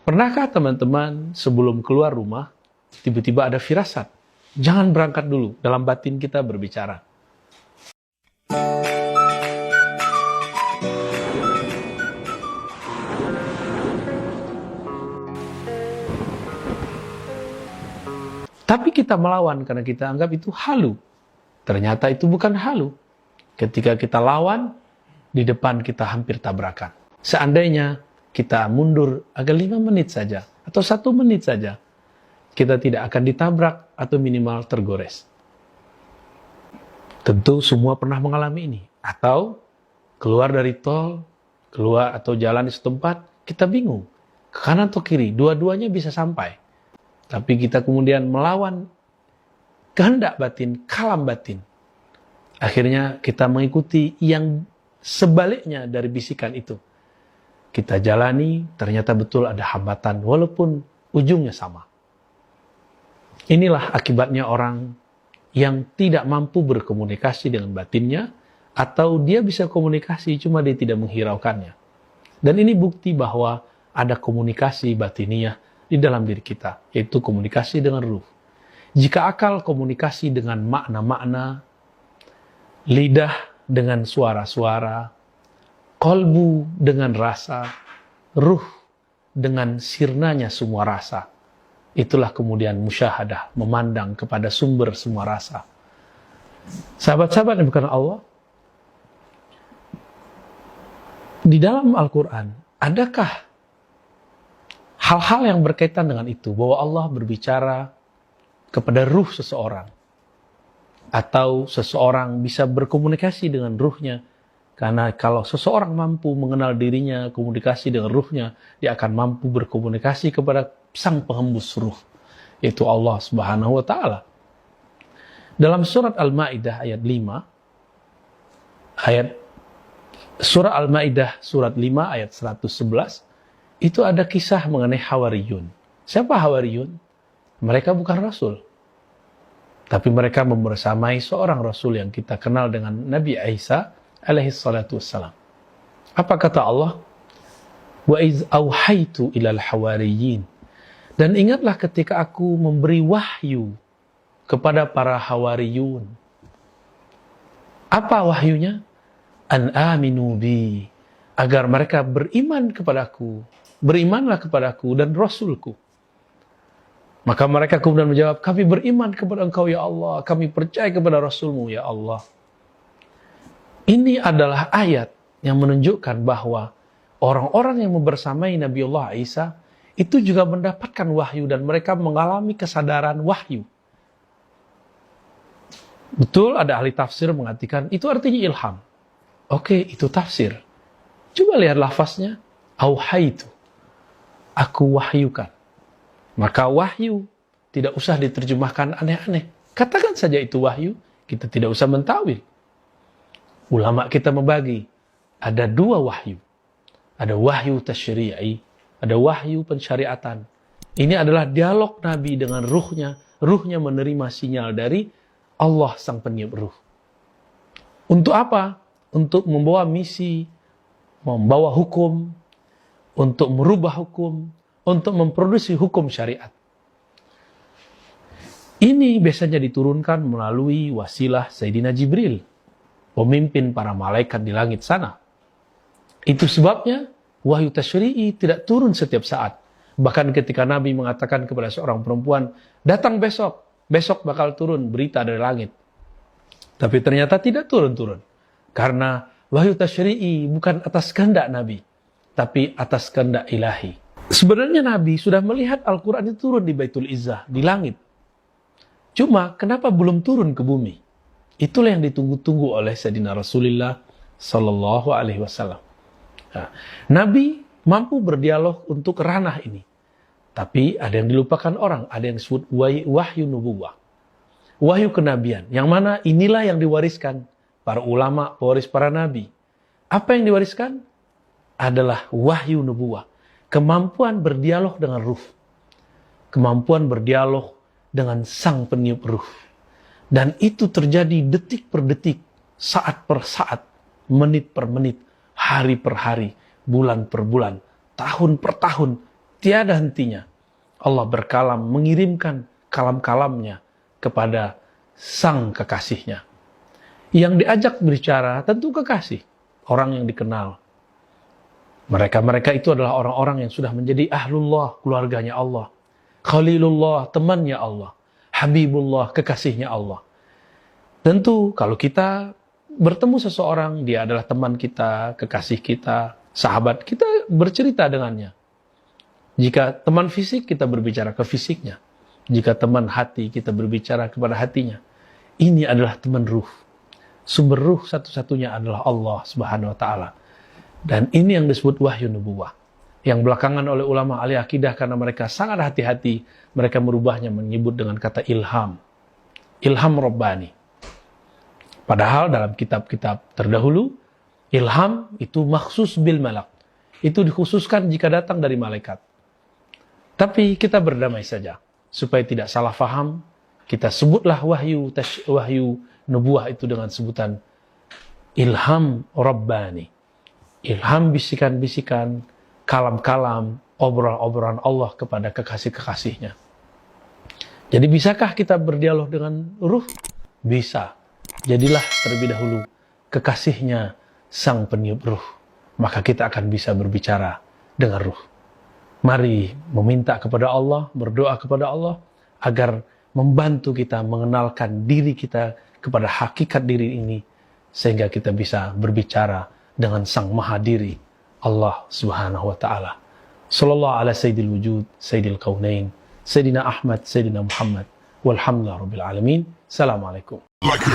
Pernahkah teman-teman sebelum keluar rumah, tiba-tiba ada firasat? Jangan berangkat dulu, dalam batin kita berbicara. Tapi kita melawan karena kita anggap itu halu. Ternyata itu bukan halu. Ketika kita lawan, di depan kita hampir tabrakan. Seandainya kita mundur agak 5 menit saja, atau 1 menit saja, kita tidak akan ditabrak atau minimal tergores. Tentu semua pernah mengalami ini. Atau keluar dari tol, keluar atau jalan di setempat, kita bingung. Ke kanan atau kiri, dua-duanya bisa sampai. Tapi kita kemudian melawan kehendak batin, kalam batin. Akhirnya kita mengikuti yang sebaliknya dari bisikan itu. Kita jalani, ternyata betul ada hambatan, walaupun ujungnya sama. Inilah akibatnya orang yang tidak mampu berkomunikasi dengan batinnya, atau dia bisa komunikasi, cuma dia tidak menghiraukannya. Dan ini bukti bahwa ada komunikasi batiniah di dalam diri kita, yaitu komunikasi dengan ruh. Jika akal komunikasi dengan makna-makna, lidah dengan suara-suara, kolbu dengan rasa, ruh dengan sirnanya semua rasa. Itulah kemudian musyahadah, memandang kepada sumber semua rasa. Sahabat-sahabat yang bukan Allah, di dalam Al-Quran, adakah hal-hal yang berkaitan dengan itu, bahwa Allah berbicara kepada ruh seseorang, atau seseorang bisa berkomunikasi dengan ruhnya? Karena kalau seseorang mampu mengenal dirinya, komunikasi dengan ruhnya, dia akan mampu berkomunikasi kepada sang penghembus ruh, yaitu Allah Subhanahu wa Ta'ala. Dalam surat Al-Maidah ayat 5, surah Al-Maidah surat 5 ayat 111, itu ada kisah mengenai Hawariyun. Siapa Hawariyun? Mereka bukan rasul, tapi mereka membersamai seorang rasul yang kita kenal dengan Nabi Isa alaihi salatu wassalam. Apa kata Allah? Wa iz auhaitu ilal hawariyin. Dan ingatlah ketika aku memberi wahyu kepada para hawariyun. Apa wahyunya? An aminu bi, agar mereka beriman kepadaku. Berimanlah kepadaku dan Rasulku. Maka mereka kemudian menjawab, kami beriman kepada Engkau ya Allah, kami percaya kepada Rasulmu ya Allah. Ini adalah ayat yang menunjukkan bahwa orang-orang yang membersamai Nabiullah Isa itu juga mendapatkan wahyu dan mereka mengalami kesadaran wahyu. Betul, ada ahli tafsir mengatakan itu artinya ilham. Oke, itu tafsir. Coba lihat lafaznya, auhaitu, aku wahyukan. Maka wahyu tidak usah diterjemahkan aneh-aneh. Katakan saja itu wahyu, kita tidak usah mentawil. Ulama kita membagi, ada 2 wahyu. Ada wahyu tasyri'i, ada wahyu pensyariatan. Ini adalah dialog Nabi dengan ruhnya. Ruhnya menerima sinyal dari Allah sang peniup ruh. Untuk apa? Untuk membawa misi, membawa hukum, untuk merubah hukum, untuk memproduksi hukum syariat. Ini biasanya diturunkan melalui wasilah Sayyidina Jibril, pemimpin para malaikat di langit sana. Itu sebabnya wahyu tasyri'i tidak turun setiap saat. Bahkan ketika Nabi mengatakan kepada seorang perempuan, datang besok bakal turun berita dari langit. Tapi ternyata tidak turun-turun. Karena wahyu tasyri'i bukan atas kehendak Nabi, tapi atas kehendak ilahi. Sebenarnya Nabi sudah melihat Al-Quran itu turun di Baitul Izzah, di langit. Cuma kenapa belum turun ke bumi? Itulah yang ditunggu-tunggu oleh Sayyidina Rasulullah Sallallahu Alaihi Wasallam. Nah, Nabi mampu berdialog untuk ranah ini. Tapi ada yang dilupakan orang, ada yang disebut wahyu nubuwah. Wahyu kenabian, yang mana inilah yang diwariskan para ulama, pewaris para nabi. Apa yang diwariskan? Adalah wahyu nubuwah. Kemampuan berdialog dengan ruh. Kemampuan berdialog dengan sang peniup ruh. Dan itu terjadi detik per detik, saat per saat, menit per menit, hari per hari, bulan per bulan, tahun per tahun, tiada hentinya. Allah berkalam, mengirimkan kalam-kalamnya kepada sang kekasihnya. Yang diajak berbicara tentu kekasih, orang yang dikenal. Mereka itu adalah orang-orang yang sudah menjadi ahlullah, keluarganya Allah. Khalilullah, temannya Allah. Habibullah, kekasihnya Allah. Tentu kalau kita bertemu seseorang, dia adalah teman kita, kekasih kita, sahabat, kita bercerita dengannya. Jika teman fisik, kita berbicara ke fisiknya. Jika teman hati, kita berbicara kepada hatinya. Ini adalah teman ruh. Sumber ruh satu-satunya adalah Allah Subhanahu wa Ta'ala. Dan ini yang disebut wahyu nubuwah. Yang belakangan oleh ulama ahli akidah karena mereka sangat hati-hati, mereka merubahnya menyebut dengan kata ilham. Ilham Rabbani. Padahal dalam kitab-kitab terdahulu, ilham itu maksus bil malak. Itu dikhususkan jika datang dari malaikat. Tapi kita berdamai saja. Supaya tidak salah faham, kita sebutlah wahyu nubuwah itu dengan sebutan ilham Rabbani. Ilham bisikan-bisikan, kalam-kalam, obrolan-obrolan Allah kepada kekasih-kekasihnya. Jadi bisakah kita berdialog dengan ruh? Bisa. Jadilah terlebih dahulu kekasihnya sang peniup ruh. Maka kita akan bisa berbicara dengan ruh. Mari meminta kepada Allah, berdoa kepada Allah, agar membantu kita mengenalkan diri kita kepada hakikat diri ini, sehingga kita bisa berbicara dengan sang maha diri, Allah Subhanahu wa Ta'ala. Sallallahu ala sayyidil wujud, sayyidil kaunain, sayyidina Ahmad, sayyidina Muhammad, walhamdulillah rabbil alamin. Assalamualaikum. Like